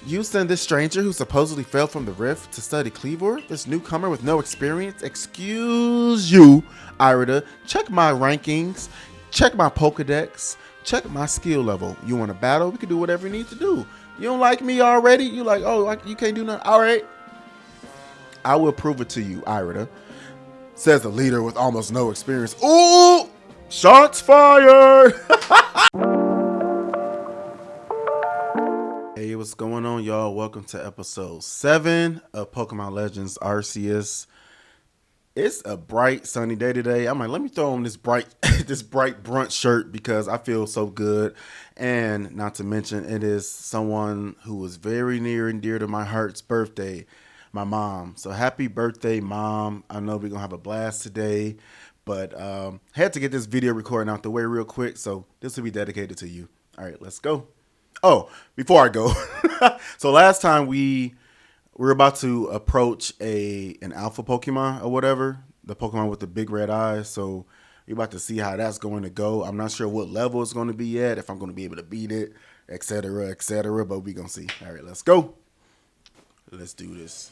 You send this stranger who supposedly fell from the rift to study Cleavor? This newcomer with no experience? Excuse you, Irida. Check my rankings. Check my Pokedex. Check my skill level. You want to battle? We can do whatever you need to do. You don't like me already? You like, oh, like you can't do nothing? All right. I will prove it to you, Irida. Says the leader with almost no experience. Ooh! Shots fired! Hey, what's going on, y'all? Welcome to episode 7 of Pokemon Legends Arceus. It's a bright, sunny day today. I'm like, let me throw on this bright this bright brunch shirt because I feel so good. And not to mention, it is someone who was very near and dear to my heart's birthday, my mom. So happy birthday, Mom. I know we're going to have a blast today. But had to get this video recording out the way real quick. So this will be dedicated to you. All right, let's go. Oh, before I go. So last time we were about to approach an alpha Pokemon or whatever. The Pokemon with the big red eyes. So we're about to see how that's going to go. I'm not sure what level it's going to be at. If I'm going to be able to beat it, etc., etc. But we're going to see. All right, let's go. Let's do this.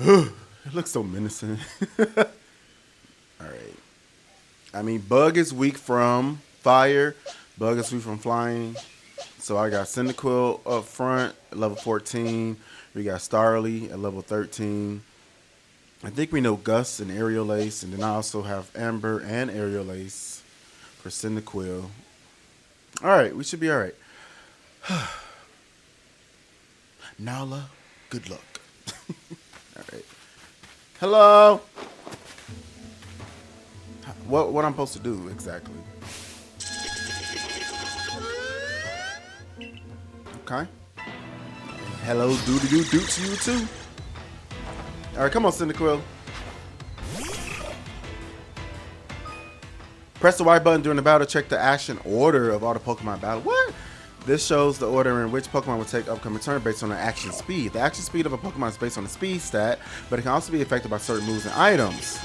It looks so menacing. All right. I mean, Bug is weak from fire. Bug is weak from flying. So I got Cyndaquil up front at level 14. We got Starly at level 13. I think we know Gus and Aerial Ace. And then I also have Amber and Aerial Ace for Cyndaquil. All right. We should be all right. Nala, good luck. All right. Hello. What I'm supposed to do exactly? Okay. Hello, doo to you too. All right, come on, Cyndaquil. Press the Y button during the battle to check the action order of all the Pokemon battle. What? This shows the order in which Pokemon will take upcoming turn based on their action speed. The action speed of a Pokemon is based on the speed stat, but it can also be affected by certain moves and items.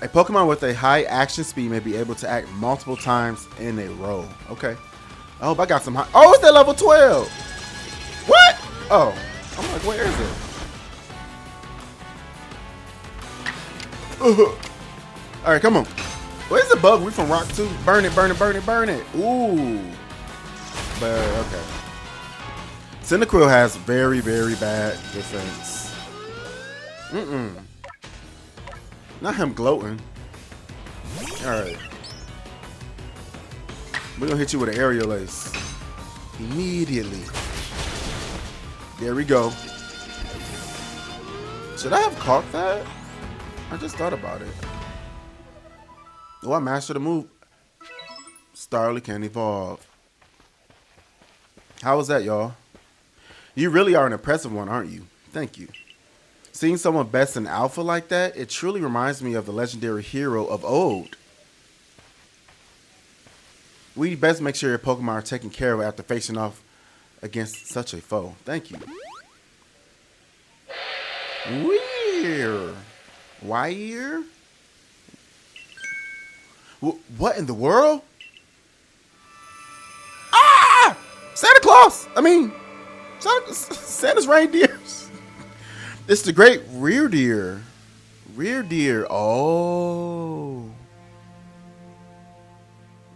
A Pokemon with a high action speed may be able to act multiple times in a row. Okay. I hope I got some high. Oh, it's at level 12. What? Oh. I'm like, where is it? All right, come on. Where's the bug? We from Rock 2. Burn it, burn it, burn it, burn it. Ooh. But, okay. Cyndaquil has very, very bad defense. Not him gloating. Alright. We're gonna hit you with an Aerial Ace. Immediately. There we go. Should I have caught that? I just thought about it. Oh, I mastered the move. Starly can evolve. How was that, y'all? You really are an impressive one, aren't you? Thank you. Seeing someone best in alpha like that, it truly reminds me of the legendary hero of old. We best make sure your Pokemon are taken care of after facing off against such a foe. Thank you. Weird. Wire? What in the world? Ah! Santa Claus! I mean, Santa's reindeers. It's the great rear deer. Rear deer. Oh.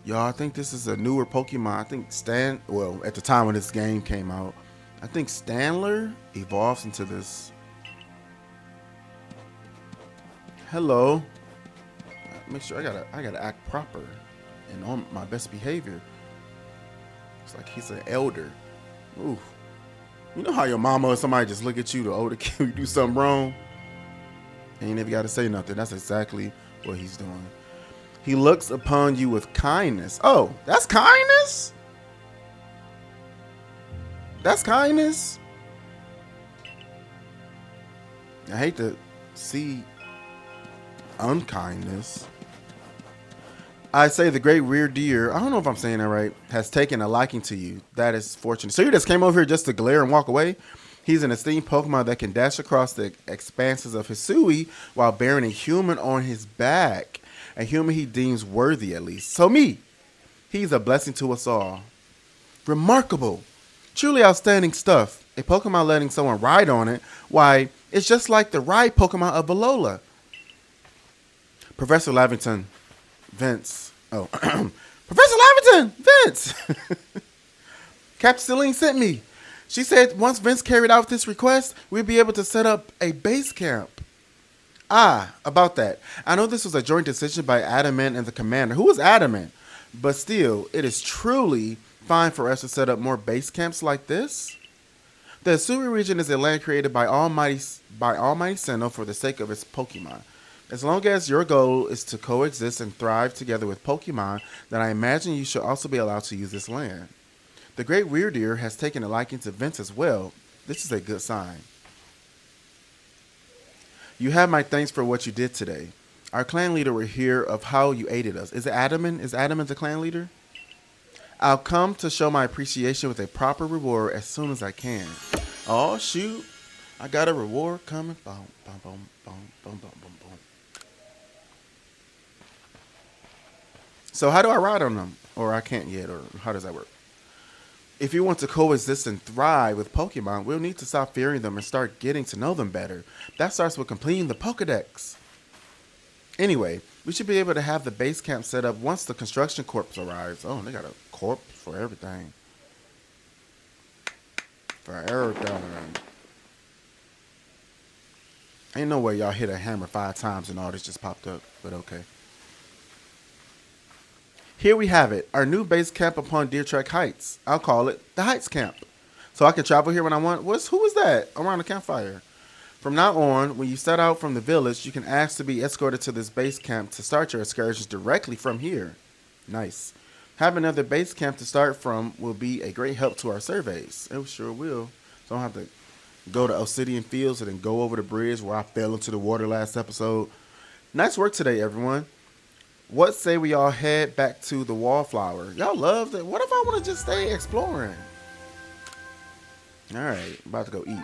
Y'all, I think this is a newer Pokemon. I think well, at the time when this game came out, I think Standler evolves into this. Hello. Make sure I gotta act proper and on my best behavior. It's like he's an elder. Ooh. You know how your mama or somebody just look at you, the older kid, you do something wrong, and you never got to say nothing. That's exactly what he's doing. He looks upon you with kindness. Oh, that's kindness? That's kindness? I hate to see unkindness. I say the great rear deer, I don't know if I'm saying that right, has taken a liking to you. That is fortunate. So you just came over here just to glare and walk away? He's an esteemed Pokemon that can dash across the expanses of Hisui while bearing a human on his back. A human he deems worthy, at least. So me, he's a blessing to us all. Remarkable. Truly outstanding stuff. A Pokemon letting someone ride on it. Why, it's just like the ride Pokemon of Alola. Professor Lavington. Vince. Oh. Professor Lavington! Vince! Captain Celine sent me. She said once Vince carried out this request, we'd be able to set up a base camp. About that. I know this was a joint decision by Adamant and the commander. Who was Adamant? But still, it is truly fine for us to set up more base camps like this. The Asuri region is a land created by Almighty Sinnoh for the sake of its Pokemon. As long as your goal is to coexist and thrive together with Pokemon, then I imagine you should also be allowed to use this land. The Great Weirdeer has taken a liking to Vince as well. This is a good sign. You have my thanks for what you did today. Our clan leader will hear of how you aided us. Is it Adamant? Is Adamant the clan leader? I'll come to show my appreciation with a proper reward as soon as I can. Oh, shoot. I got a reward coming. Boom, boom, boom, boom, boom, boom, boom, boom. So how do I ride on them? Or I can't yet, or how does that work? If you want to coexist and thrive with Pokemon, we'll need to stop fearing them and start getting to know them better. That starts with completing the Pokedex. Anyway, we should be able to have the base camp set up once the construction corps arrives. Oh, they got a corp for everything. For everything. Ain't no way y'all hit a hammer 5 times and all this just popped up, but okay. Here we have it, our new base camp upon Deer Track Heights. I'll call it the Heights Camp. So I can travel here when I want. Who is that around the campfire? From now on, when you set out from the village, you can ask to be escorted to this base camp to start your excursions directly from here. Nice. Having another base camp to start from will be a great help to our surveys. It sure will. So I don't have to go to Obsidian Fields and then go over the bridge where I fell into the water last episode. Nice work today, everyone. What say we all head back to the Wallflower? Y'all love that. What if I want to just stay exploring? All right, about to go eat.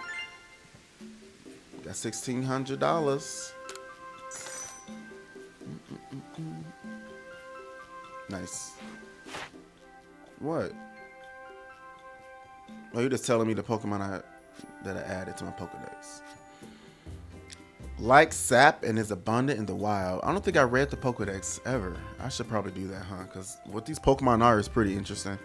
Got $1,600. Nice. What? Oh, you're just telling me the Pokemon that I added to my Pokedex. Like sap and is abundant in the wild. I don't think I read the Pokedex ever. I should probably do that, huh? Because what these Pokemon are is pretty interesting.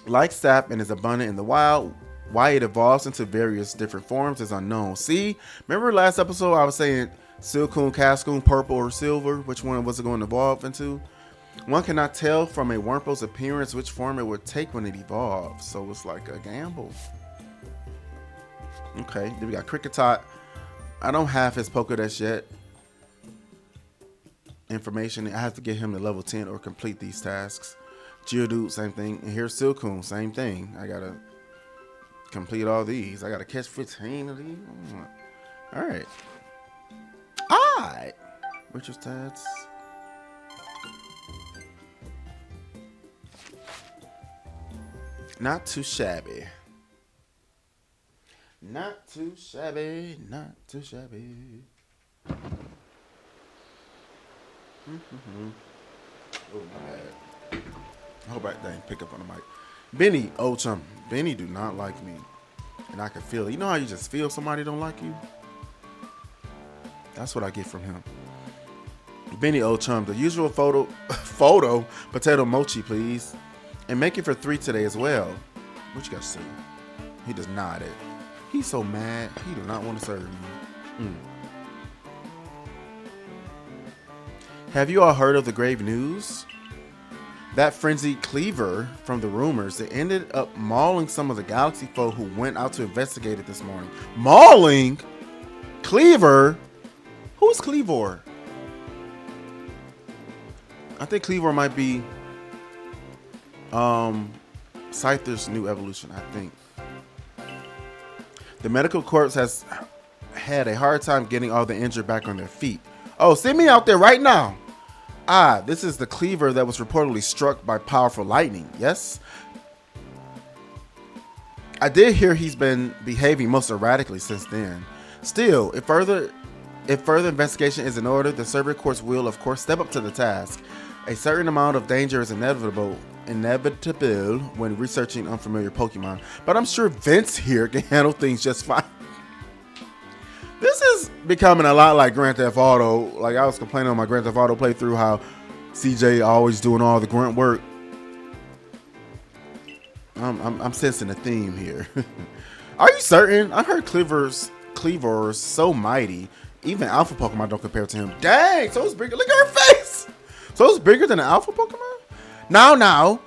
Like sap and is abundant in the wild. Why it evolves into various different forms is unknown. See? Remember last episode I was saying Silcoon, Cascoon, Purple, or Silver? Which one was it going to evolve into? One cannot tell from a Wurmple's appearance which form it would take when it evolves. So it's like a gamble. Okay, then we got Kricketot. I don't have his Pokedex yet. Information, I have to get him to level 10 or complete these tasks. Geodude, same thing. And here's Silcoon, same thing. I gotta complete all these. I gotta catch 15 of these. Alright. Alright. Richard stats. Not too shabby. Not too shabby, not too shabby. Oh, my bad. I hope I didn't pick up on the mic. Benny, old chum. Benny do not like me. And I can feel it. You know how you just feel somebody don't like you? That's what I get from him. Benny, old chum. The usual photo, potato mochi, please. And make it for 3 today as well. What you got to say? He does nod it. He's so mad. He do not want to serve you. Have you all heard of the grave news? That frenzied Cleaver from the rumors that ended up mauling some of the Galaxy folk who went out to investigate it this morning. Mauling? Cleaver? Who's Cleavor? I think Cleavor might be Scyther's new evolution, I think. The medical corps has had a hard time getting all the injured back on their feet. Oh, send me out there right now. This is the Cleaver that was reportedly struck by powerful lightning. Yes? I did hear he's been behaving most erratically since then. Still, if further investigation is in order, the survey corps will, of course, step up to the task. A certain amount of danger is inevitable inevitable when researching unfamiliar Pokemon, but I'm sure Vince here can handle things just fine. This is becoming a lot like Grand Theft Auto. Like I was complaining on my Grand Theft Auto playthrough how CJ always doing all the grunt work. I'm sensing a theme here. Are you certain? I heard Cleaver's so mighty. Even alpha Pokemon don't compare to him. Dang, so it's bigger. Look at her face. So it's bigger than an alpha Pokemon? Now.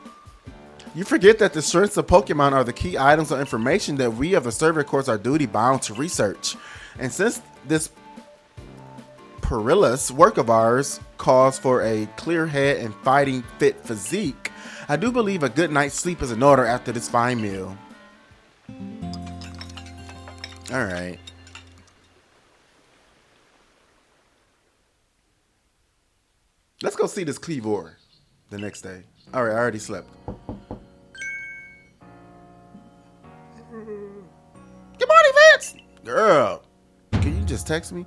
You forget that the strengths of Pokemon are the key items of information that we of the server courts are duty bound to research. And since this perilous work of ours calls for a clear head and fighting fit physique, I do believe a good night's sleep is in order after this fine meal. Alright. Let's go see this Cleavor the next day. Alright, I already slept. Good morning, Vince! Girl, can you just text me?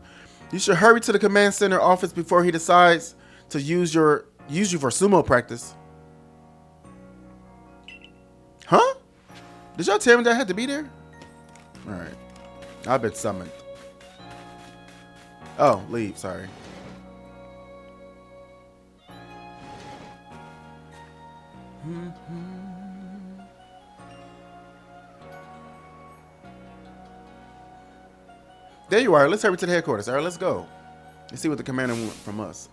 You should hurry to the command center office before he decides to use you for sumo practice. Huh? Did y'all tell me that I had to be there? Alright. I've been summoned. Oh, leave, sorry. There you are. Let's hurry to the headquarters. All right, let's go. Let's see what the commander wants from us.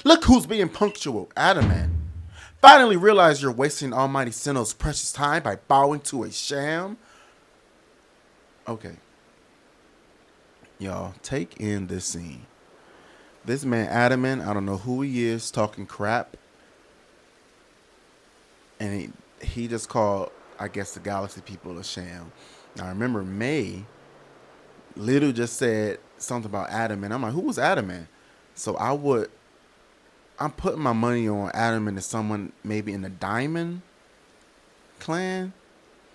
Look who's being punctual. Adamant. Finally realize you're wasting Almighty Sinnoh's precious time by bowing to a sham. Okay. Y'all, take in this scene. This man, Adamant, I don't know who he is, talking crap. And he just called, I guess, the Galaxy people a sham. Now, remember, May literally just said something about Adamant. I'm like, who was Adamant? So I'm putting my money on Adamant as someone maybe in the Diamond clan.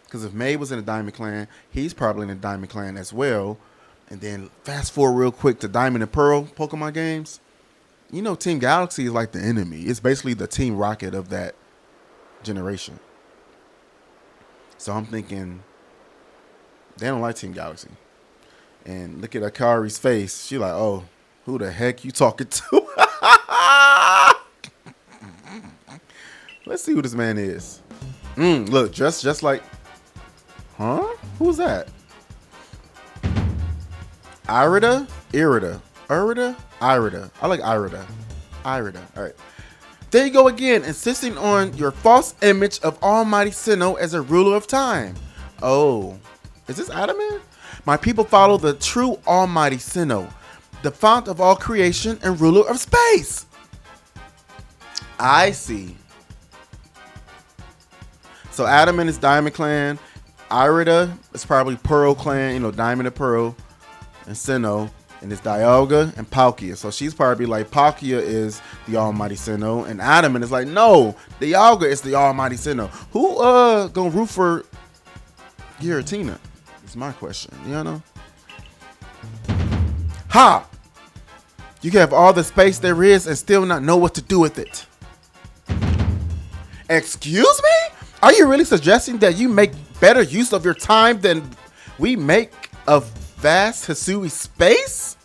Because if May was in the Diamond clan, he's probably in the Diamond clan as well. And then fast forward real quick to Diamond and Pearl Pokemon games. You know, Team Galaxy is like the enemy. It's basically the Team Rocket of that generation. So I'm thinking they don't like Team Galaxy. And look at Akari's face. She like, oh, who the heck you talking to? Let's see who this man is. Look, just like, huh? Who's that? Irida? Irida. I like Irida. All right. There you go again, insisting on your false image of Almighty Sinnoh as a ruler of time. Oh, is this Adamant? My people follow the true Almighty Sinnoh, the fount of all creation and ruler of space. I see. So Adamant is Diamond Clan. Irida is probably Pearl Clan, you know, Diamond and Pearl, and Sinnoh. And it's Dialga and Palkia. So she's probably like, Palkia is the Almighty Sinnoh. And Adamant is like, no, Dialga is the Almighty Sinnoh. Who gonna root for Giratina? Is my question. You know? Ha! You can have all the space there is and still not know what to do with it. Excuse me? Are you really suggesting that you make better use of your time than we make of vast Hisui space?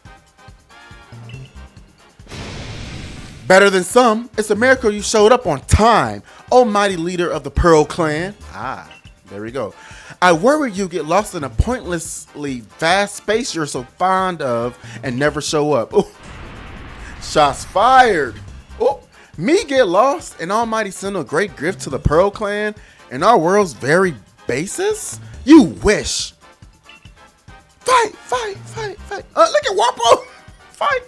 Better than some. It's a miracle you showed up on time, almighty leader of the Pearl Clan. Ah, there we go. I worry you get lost in a pointlessly vast space you're so fond of and never show up. Ooh. Shots fired. Ooh. Me get lost in Almighty Sinnoh great gift to the Pearl Clan and our world's very basis? You wish. Fight. Look at Wapo. Fight.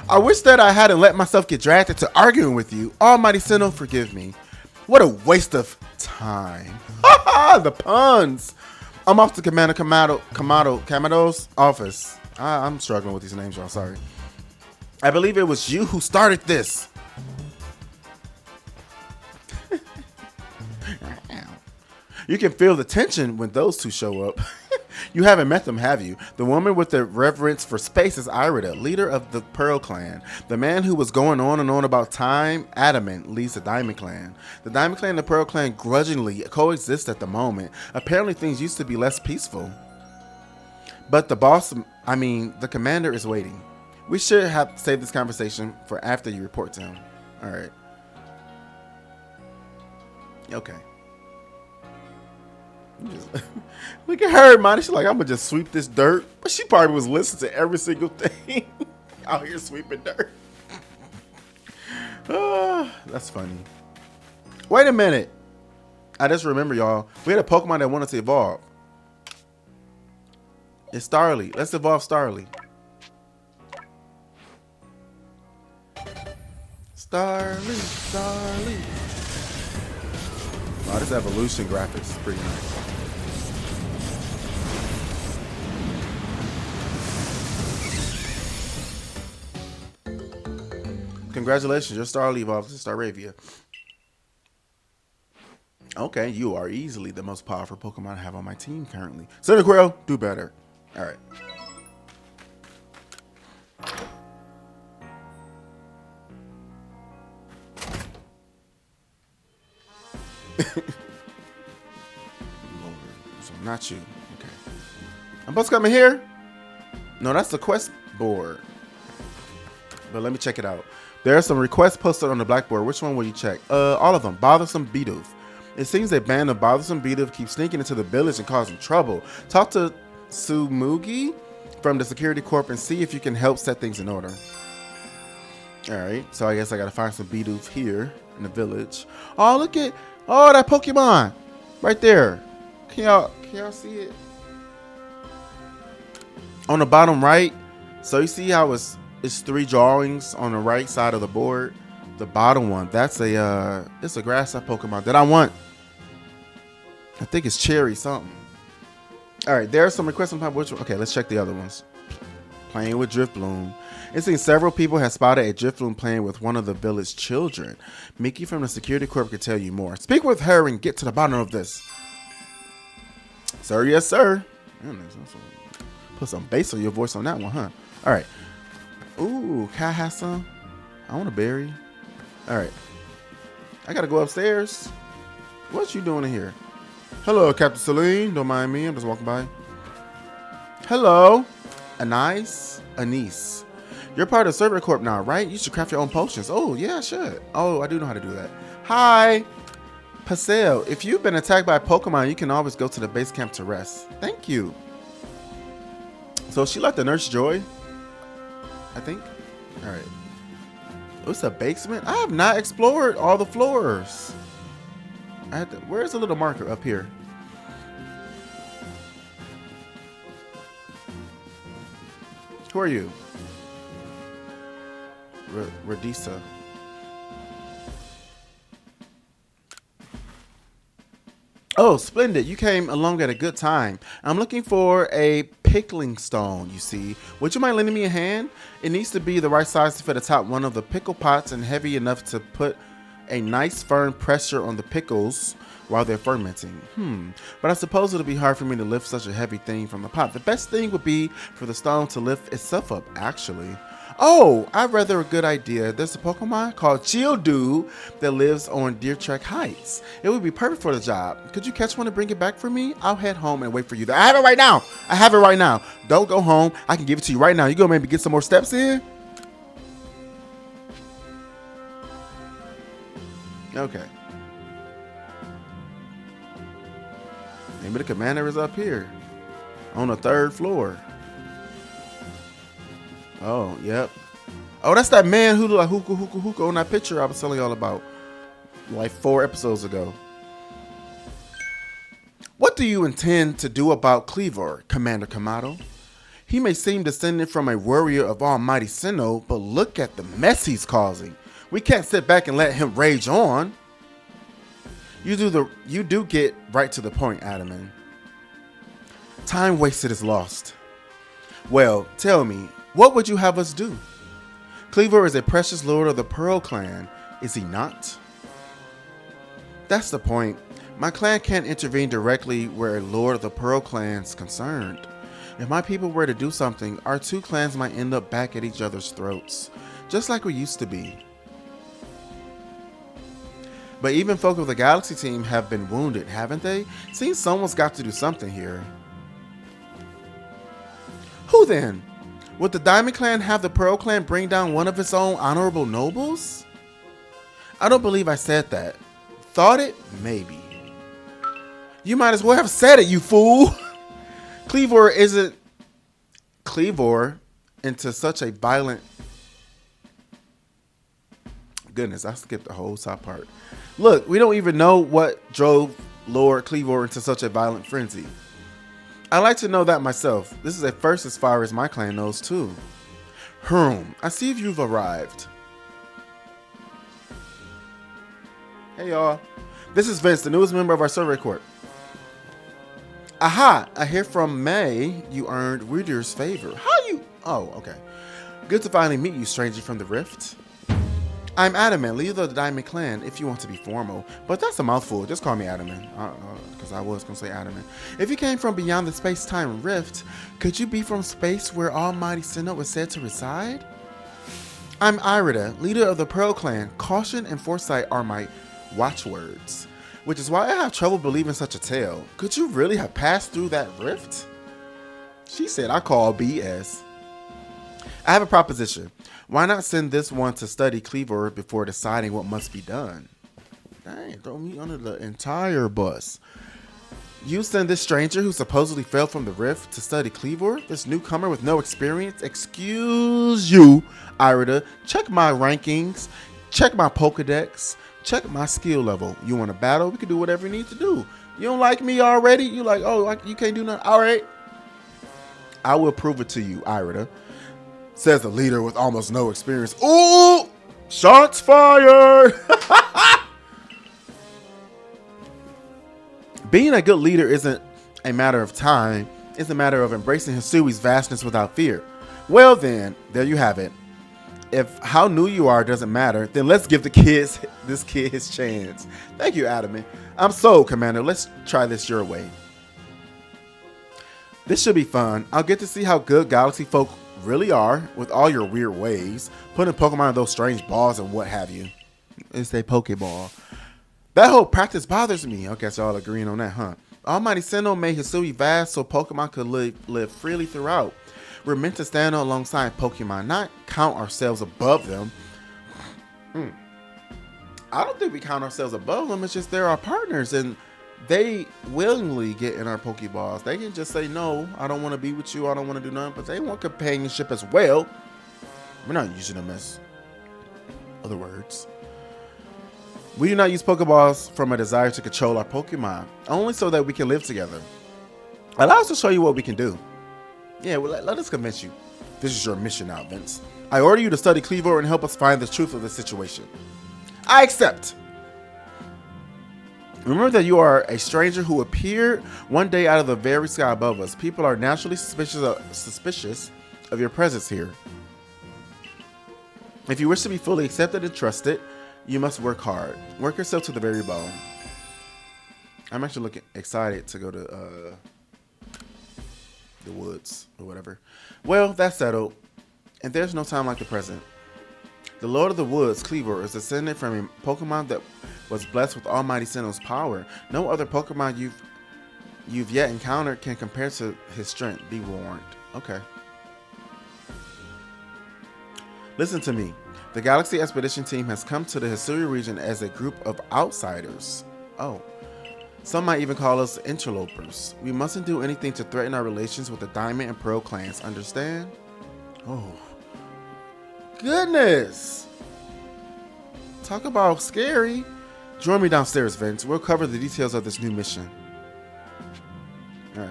I wish that I hadn't let myself get dragged into arguing with you. Almighty Sinnoh, forgive me. What a waste of time. The puns. I'm off to Commander Kamado's office. I'm struggling with these names, y'all. Sorry. I believe it was you who started this. You can feel the tension when those two show up. You haven't met them, have you? The woman with the reverence for space is Irida, leader of the Pearl Clan. The man who was going on and on about time, Adamant, leads the Diamond Clan. The Diamond Clan and the Pearl Clan grudgingly coexist at the moment. Apparently things used to be less peaceful. But the commander is waiting. We should have saved this conversation for after you report to him. All right. Okay. Look at her, man. She's like, I'm gonna just sweep this dirt. But she probably was listening to every single thing out here sweeping dirt. That's funny. Wait a minute. I just remember, y'all. We had a Pokemon that wanted to evolve. It's Starly. Let's evolve Starly. Starly. Oh, this evolution graphics is pretty nice. Congratulations, your Starly evolved to Staravia. Okay, you are easily the most powerful Pokemon I have on my team currently. Cyndaquil, do better. All right. So not you. Okay. I'm supposed to come in here? No, that's the quest board. But let me check it out. There are some requests posted on the blackboard. Which one will you check? All of them. Bothersome Beedoof. It seems a band of bothersome Beedoof keeps sneaking into the village and causing trouble. Talk to Tsumugi from the security corp and see if you can help set things in order. Alright, so I guess I gotta find some Beedoof here in the village. Oh, look at that Pokemon right there. Can y'all see it? On the bottom right. So you see how it's 3 drawings on the right side of the board. The bottom one, that's it's a grass type Pokemon that I want. I think it's Cherry something. All right, there are some requests on which one. Okay, let's check the other ones. Playing with Drifloon. It seems several people have spotted a Drifloon playing with one of the village children. Mickey from the security corp could tell you more. Speak with her and get to the bottom of this. Sir, yes, sir. Put some bass on your voice on that one, huh? All right. Ooh, Kai has some. I want a berry. All right. I gotta go upstairs. What you doing in here? Hello, Captain Celine. Don't mind me. I'm just walking by. Hello, Anise. You're part of Server Corp now, right? You should craft your own potions. Oh, yeah, I should. Oh, I do know how to do that. Hi, Pasel. If you've been attacked by a Pokemon, you can always go to the base camp to rest. Thank you. So she like the Nurse Joy, I think. All right. It's a basement. I have not explored all the floors. Where's the little marker up here? Who are you? Radisa. Oh, splendid. You came along at a good time. I'm looking for a pickling stone, you see. Would you mind lending me a hand? It needs to be the right size to fit atop one of the pickle pots and heavy enough to put a nice firm pressure on the pickles while they're fermenting. But I suppose it'll be hard for me to lift such a heavy thing from the pot. The best thing would be for the stone to lift itself up, actually. Oh, I've rather a good idea. There's a Pokemon called Geodude that lives on Deer Track Heights. It would be perfect for the job. Could you catch one and bring it back for me? I'll head home and wait for you there. I have it right now. Don't go home. I can give it to you right now. You gonna maybe get some more steps in? Okay. Maybe the commander is up here on the 3rd floor. Oh, yep. Oh, that's that man who like hookah on that picture I was telling y'all about like 4 episodes ago. What do you intend to do about Cleaver, Commander Kamado? He may seem descended from a warrior of Almighty Sinnoh, but look at the mess he's causing. We can't sit back and let him rage on. You do get right to the point, Adaman. Time wasted is lost. Well, tell me, what would you have us do? Cleaver is a precious lord of the Pearl Clan, is he not? That's the point. My clan can't intervene directly where a Lord of the Pearl clan's concerned. If my people were to do something, our two clans might end up back at each other's throats, just like we used to be. But even folk of the Galaxy team have been wounded, haven't they? Seems someone's got to do something here. Who then? Would the Diamond Clan have the Pearl Clan bring down one of its own honorable nobles? I don't believe I said that. Thought it? Maybe. You might as well have said it, you fool! Cleavor isn't... Cleavor into such a violent... Goodness, I skipped the whole top part. Look, we don't even know what drove Lord Cleavor into such a violent frenzy. I like to know that myself. This is a first as far as my clan knows too. I see if you've arrived. Hey y'all. This is Vince, the newest member of our survey court. Aha! I hear from May you earned Reader's favor. How you... Oh, okay. Good to finally meet you, stranger from the Rift. I'm Adamant, leader of the Diamond Clan, if you want to be formal. But that's a mouthful. Just call me Adamant. Because I was going to say Adamant. If you came from beyond the space-time rift, could you be from space where Almighty Sinnoh is said to reside? I'm Irida, leader of the Pearl Clan. Caution and foresight are my watchwords. Which is why I have trouble believing such a tale. Could you really have passed through that rift? She said, I call BS. I have a proposition. Why not send this one to study Cleavor before deciding what must be done? Dang, throw me under the entire bus. You send this stranger who supposedly fell from the rift to study Cleavor? This newcomer with no experience? Excuse you, Irida. Check my rankings. Check my Pokedex. Check my skill level. You want to battle? We can do whatever you need to do. You don't like me already? You like, oh, you can't do nothing? All right. I will prove it to you, Irida. Says the leader with almost no experience. Ooh! Shots fired! Being a good leader isn't a matter of time. It's a matter of embracing Hisui's vastness without fear. Well then, there you have it. If how new you are doesn't matter, then let's give this kid his chance. Thank you, Adamant. I'm sold, Commander. Let's try this your way. This should be fun. I'll get to see how good Galaxy folk really are with all your weird ways, putting Pokemon in those strange balls and what have you. It's a Pokeball. That whole practice bothers me. I guess y'all agreeing on that, huh? Almighty Sinnoh made Hisui vast so Pokemon could live freely throughout. We're meant to stand alongside Pokemon, not count ourselves above them. I don't think we count ourselves above them. It's just they're our partners and they willingly get in our Pokeballs. They can just say, no, I don't want to be with you. I don't want to do nothing. But they want companionship as well. We're not using them as other words. We do not use Pokeballs from a desire to control our Pokemon, only so that we can live together. Allow us to show you what we can do. Yeah, well, let us convince you. This is your mission now, Vince. I order you to study Cleavor and help us find the truth of the situation. I accept. Remember that you are a stranger who appeared one day out of the very sky above us. People are naturally suspicious of your presence here. If you wish to be fully accepted and trusted, you must work hard. Work yourself to the very bone. I'm actually excited to go to the woods or whatever. Well, that's settled. And there's no time like the present. The Lord of the Woods, Cleavor, is descended from a Pokemon that was blessed with Almighty Sinnoh's power. No other Pokemon you've yet encountered can compare to his strength. Be warned. Okay. Listen to me. The Galaxy Expedition team has come to the Hisui region as a group of outsiders. Oh. Some might even call us interlopers. We mustn't do anything to threaten our relations with the Diamond and Pearl clans, understand? Oh. Goodness. Talk about scary. Join me downstairs, Vince. We'll cover the details of this new mission. Alright.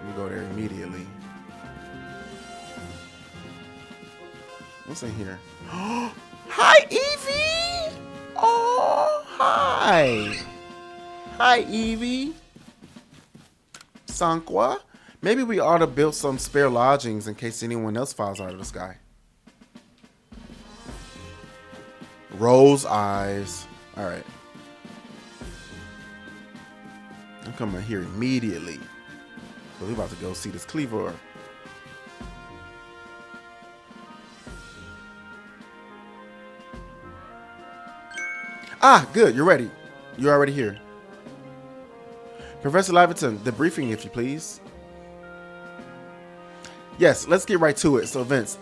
We go there immediately. What's in here? Hi, Eevee! Oh, hi. Hi, Eevee. Sanqua. Maybe we ought to build some spare lodgings in case anyone else falls out of the sky. Rose eyes. All right. I'm coming here immediately. So we about to go see this Cleaver. Ah, good. You're ready. You're already here. Professor Laverton, the briefing, if you please. Yes, let's get right to it. So, Vince,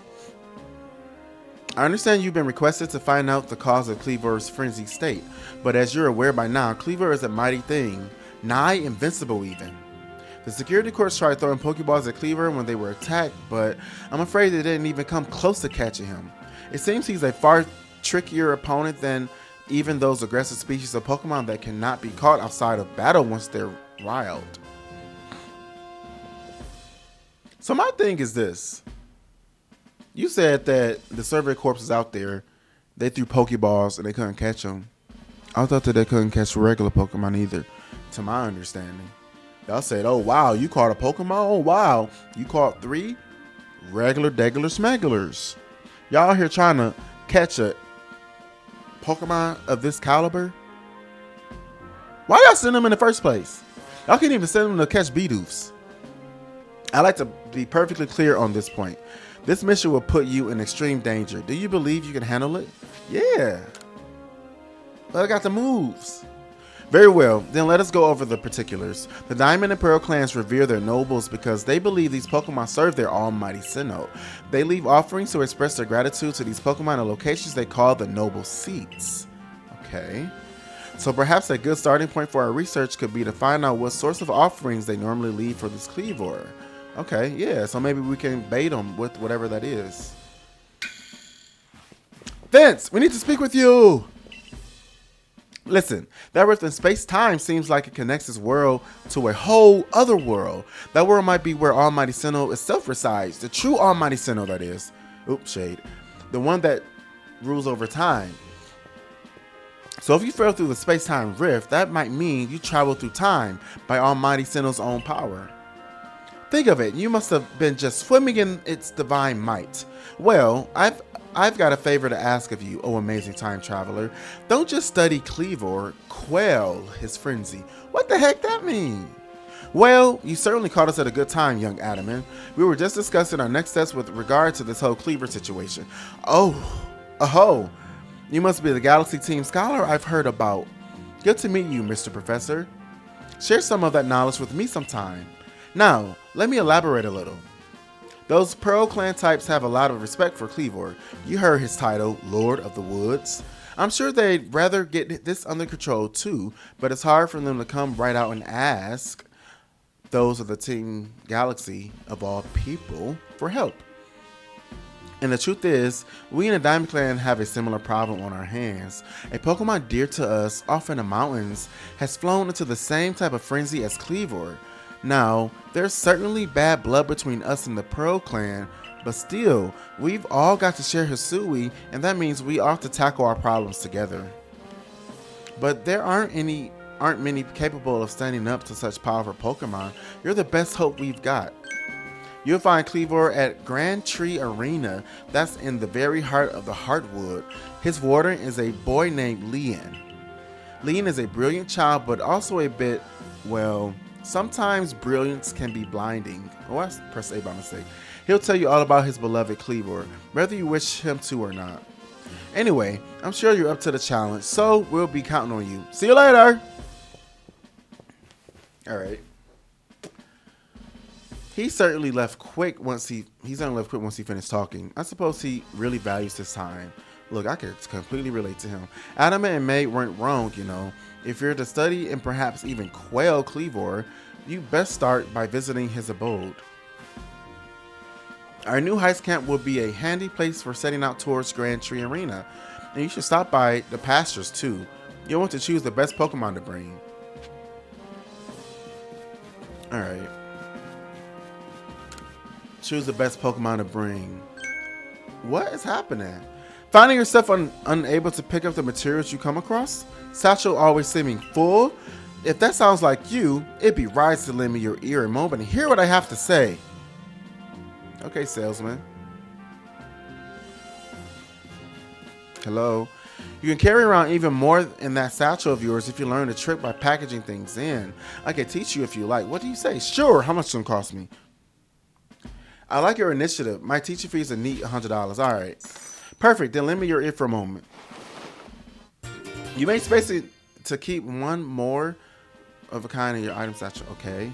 I understand you've been requested to find out the cause of Cleaver's frenzied state, but as you're aware by now, Cleaver is a mighty thing, nigh invincible even. The security courts tried throwing Pokeballs at Cleaver when they were attacked, but I'm afraid they didn't even come close to catching him. It seems he's a far trickier opponent than even those aggressive species of Pokemon that cannot be caught outside of battle once they're riled. So my thing is this. You said that the Survey Corps is out there. They threw Pokeballs and they couldn't catch them. I thought that they couldn't catch regular Pokemon either, to my understanding. Y'all said, oh wow, you caught a Pokemon? Oh wow, you caught 3 regular smagglers. Y'all here trying to catch a Pokemon of this caliber? Why y'all send them in the first place? Y'all can't even send them to catch Bidoofs. I like to be perfectly clear on this point. This mission will put you in extreme danger. Do you believe you can handle it? Yeah. But I got the moves. Very well, then let us go over the particulars. The Diamond and Pearl clans revere their nobles because they believe these Pokemon serve their almighty Sinnoh. They leave offerings to express their gratitude to these Pokemon at locations they call the noble seats. Okay. So perhaps a good starting point for our research could be to find out what sorts of offerings they normally leave for this Cleavor. Okay, yeah, so maybe we can bait them with whatever that is. Vince, we need to speak with you! Listen, that rift in space-time seems like it connects this world to a whole other world. That world might be where Almighty Sinnoh itself resides. The true Almighty Sinnoh, that is. Oops, shade. The one that rules over time. So if you fell through the space-time rift, that might mean you travel through time by Almighty Sinnoh's own power. Think of it, you must have been just swimming in its divine might. Well, I've got a favor to ask of you, oh amazing time traveler. Don't just study Cleavor, quell his frenzy. What the heck that mean? Well, you certainly caught us at a good time, young Adaman. We were just discussing our next steps with regard to this whole Cleavor situation. Oh, you must be the Galaxy Team Scholar I've heard about. Good to meet you, Mr. Professor. Share some of that knowledge with me sometime. Now, let me elaborate a little. Those Pearl Clan types have a lot of respect for Cleavor. You heard his title, Lord of the Woods. I'm sure they'd rather get this under control too, but it's hard for them to come right out and ask those of the Team Galaxy, of all people, for help. And the truth is, we in the Diamond Clan have a similar problem on our hands. A Pokemon dear to us, off in the mountains, has flown into the same type of frenzy as Cleavor. Now, there's certainly bad blood between us and the Pearl Clan, but still, we've all got to share Hisui, and that means we ought to tackle our problems together. But there aren't many capable of standing up to such powerful Pokemon. You're the best hope we've got. You'll find Cleavor at Grand Tree Arena, that's in the very heart of the Heartwood. His warden is a boy named Leon. Leon is a brilliant child, but also a bit, well, sometimes brilliance can be blinding. Oh, I pressed A by mistake. He'll tell you all about his beloved Cleavor, whether you wish him to or not. Anyway, I'm sure you're up to the challenge, so we'll be counting on you. See you later! Alright. He certainly left quick once he finished talking. I suppose he really values his time. Look, I could completely relate to him. Adam and May weren't wrong, you know. If you're to study and perhaps even quell Cleavor, you best start by visiting his abode. Our new heist camp will be a handy place for setting out towards Grand Tree Arena. And you should stop by the pastures too. You'll want to choose the best Pokemon to bring. Alright. Choose the best Pokemon to bring. What is happening? Finding yourself unable to pick up the materials you come across? Satchel always seeming full? If that sounds like you, it'd be right to lend me your ear a moment and hear what I have to say. Okay, salesman. Hello. You can carry around even more in that satchel of yours if you learn the trick by packaging things in. I can teach you if you like. What do you say? Sure. How much it's gonna cost me? I like your initiative. My teacher fee is a neat $100. All right. Perfect. Then lend me your ear for a moment. You make space to keep one more of a kind in your item satchel. Okay.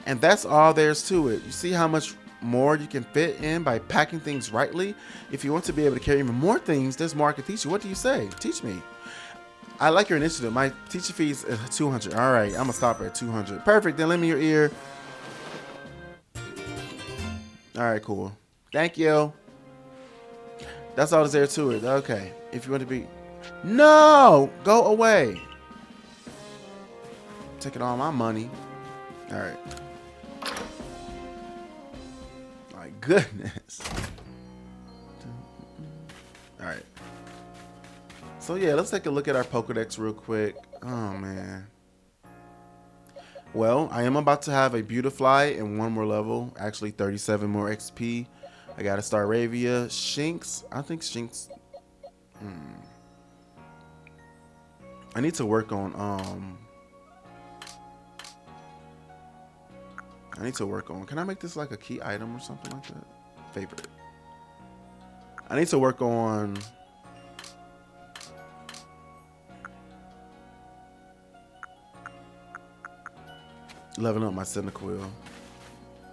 And that's all there's to it. You see how much more you can fit in by packing things rightly? If you want to be able to carry even more things, there's more I can teach you. What do you say? Teach me. I like your initiative. My teacher fees is 200. All right. I'm going to stop at 200. Perfect. Then lend me your ear. All right, cool. Thank you. That's all there's to it. Okay. If you want to be... No! Go away. Taking all my money. All right. My goodness. All right. So, yeah, let's take a look at our Pokedex real quick. Oh, man. Well, I am about to have a Beautifly in one more level. Actually, 37 more XP. I got a Staravia. Shinx. I think Shinx... I need to work on... I need to work on... Can I make this like a key item or something like that? Favorite. I need to work on... leveling up my Cyndaquil.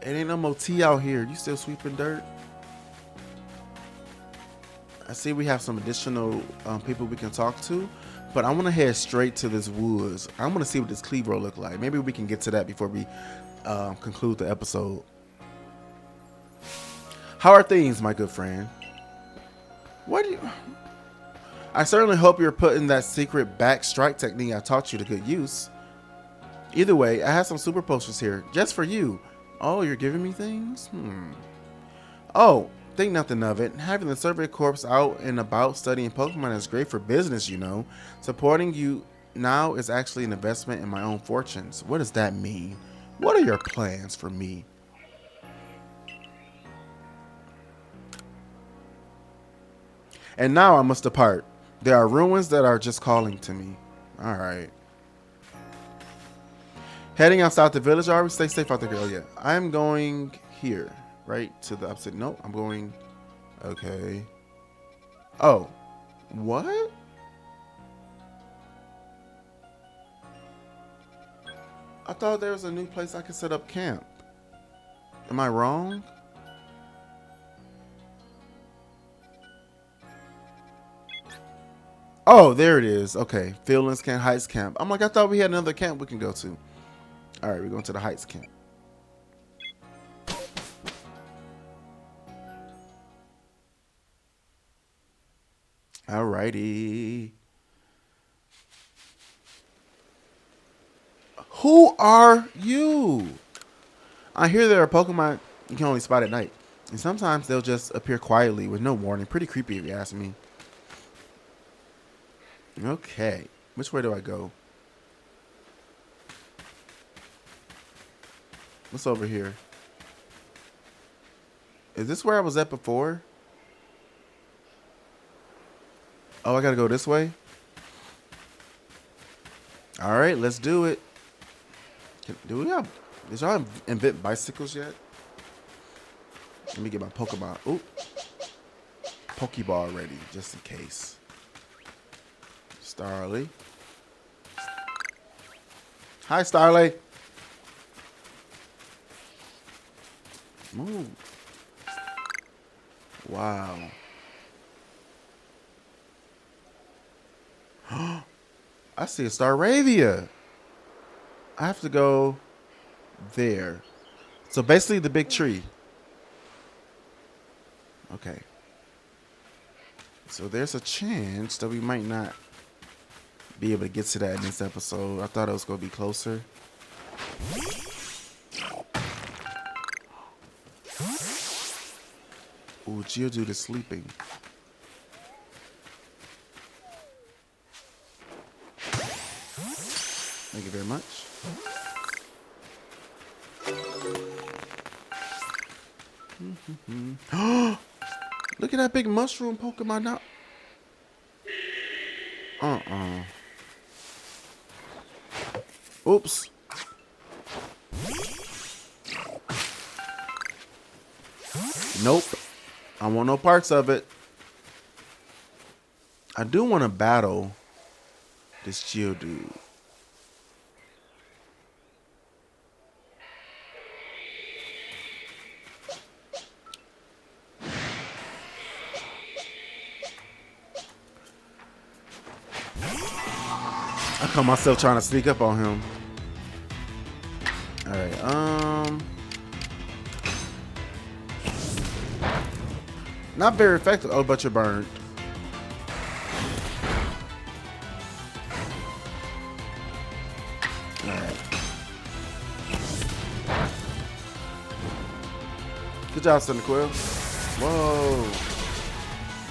It ain't no more tea out here. You still sweeping dirt? I see we have some additional people we can talk to, but I want to head straight to this woods. I want to see what this Cleaver look like. Maybe we can get to that before we conclude the episode. How are things, my good friend? What do you... I certainly hope you're putting that secret back strike technique I taught you to good use. Either way, I have some super potions here, just for you. Oh, you're giving me things? Oh, think nothing of it. Having the Survey Corps out and about studying Pokemon is great for business, you know. Supporting you now is actually an investment in my own fortunes. What does that mean? What are your plans for me? And now I must depart. There are ruins that are just calling to me. Alright. Heading outside the village, already stay safe out there, girl. Yeah, I'm going here, right to the opposite. Nope, I'm going. Okay. Oh, what? I thought there was a new place I could set up camp. Am I wrong? Oh, there it is. Okay, Fieldlands Camp, Heights Camp. I'm like, I thought we had another camp we can go to. All right, we're going to the Heights camp. All righty. Who are you? I hear there are Pokemon you can only spot at night. And sometimes they'll just appear quietly with no warning. Pretty creepy if you ask me. Okay. Which way do I go? What's over here? Is this where I was at before? Oh, I gotta go this way? Alright, let's do it. Do we have... Did y'all invent bicycles yet? Let me get my Pokemon. Ooh. Pokeball ready, just in case. Starly. Hi, Starly. Move. Wow. I see a Staravia. I have to go there. So basically the big tree. Okay. So there's a chance that we might not be able to get to that in this episode. I thought it was going to be closer. Ooh, Geodude is sleeping. Thank you very much. Look at that big mushroom Pokemon now. Oops. Nope. I want no parts of it. I do want to battle this Geodude. I caught myself trying to sneak up on him. Alright, not very effective. Oh, but you're burned. Alright. Good job, Cyndaquil. Whoa.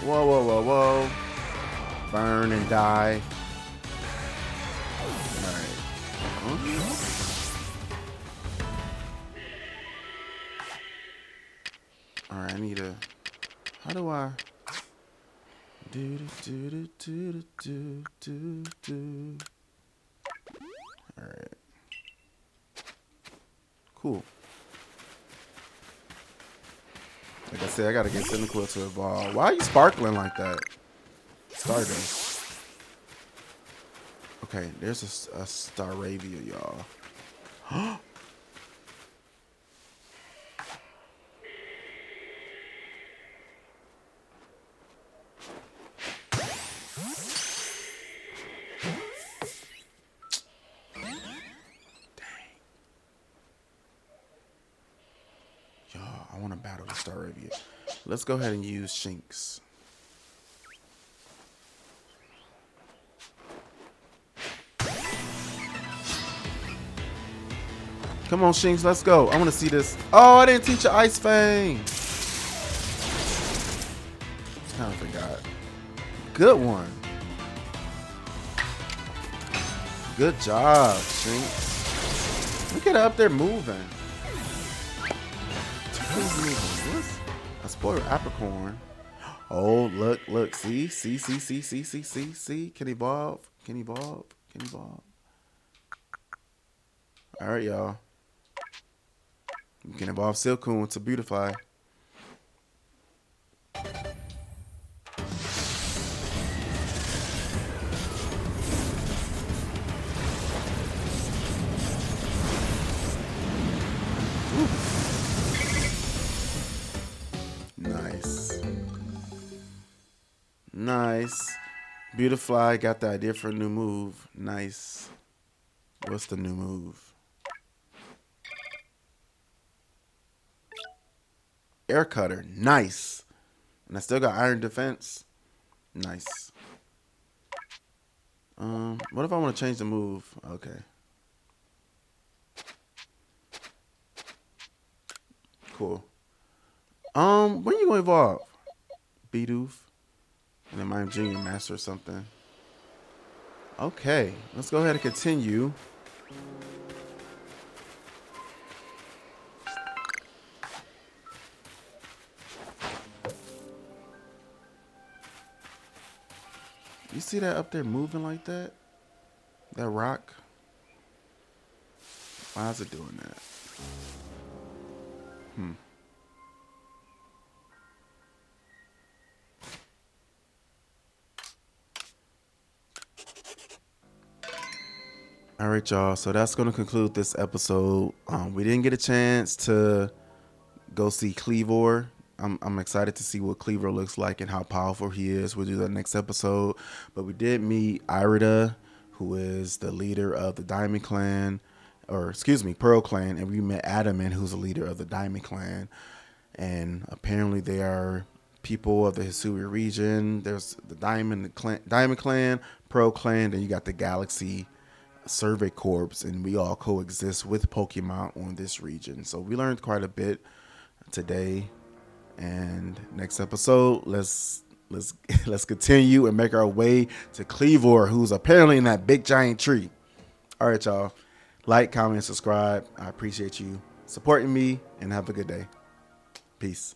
Whoa, whoa, whoa, whoa. Burn and die. Alright, I need a... How do I... Alright. Cool. Like I said, I gotta get Cyndaquil to evolve. Why are you sparkling like that? Stardust. Okay, there's a Staravia, y'all. I want to battle the Staravia. Let's go ahead and use Shinx. Come on, Shinx, let's go. I want to see this. Oh, I didn't teach you Ice Fang. Kind of forgot. Good one. Good job, Shinx. Look at her up there moving. What's a spoiled apricorn? Oh, look, see, can evolve, can evolve. All right, y'all. You can evolve Silcoon to Beautify. Nice. Beautifly got the idea for a new move. Nice. What's the new move? Air Cutter. Nice. And I still got Iron Defense. Nice. What if I want to change the move? Okay. Cool. When are you gonna evolve? Bidoof. And then my Junior Master or something. Okay, let's go ahead and continue. You see that up there moving like that? That rock? Why is it doing that? All right, y'all. So that's going to conclude this episode. We didn't get a chance to go see Cleavor. I'm excited to see what Cleavor looks like and how powerful he is. We'll do that next episode. But we did meet Irida, who is the leader of the Diamond Clan, or excuse me, Pearl Clan, and we met Adamant, who's the leader of the Diamond Clan. And apparently they are people of the Hisui region. There's the Diamond Clan, Pearl Clan, then you got the Galaxy Survey Corps, and we all coexist with Pokemon on this region. So we learned quite a bit today. And next episode, let's continue and make our way to Cleavor, who's apparently in that big giant tree. All right, y'all. Like, comment, subscribe. I appreciate you supporting me, and have a good day. Peace.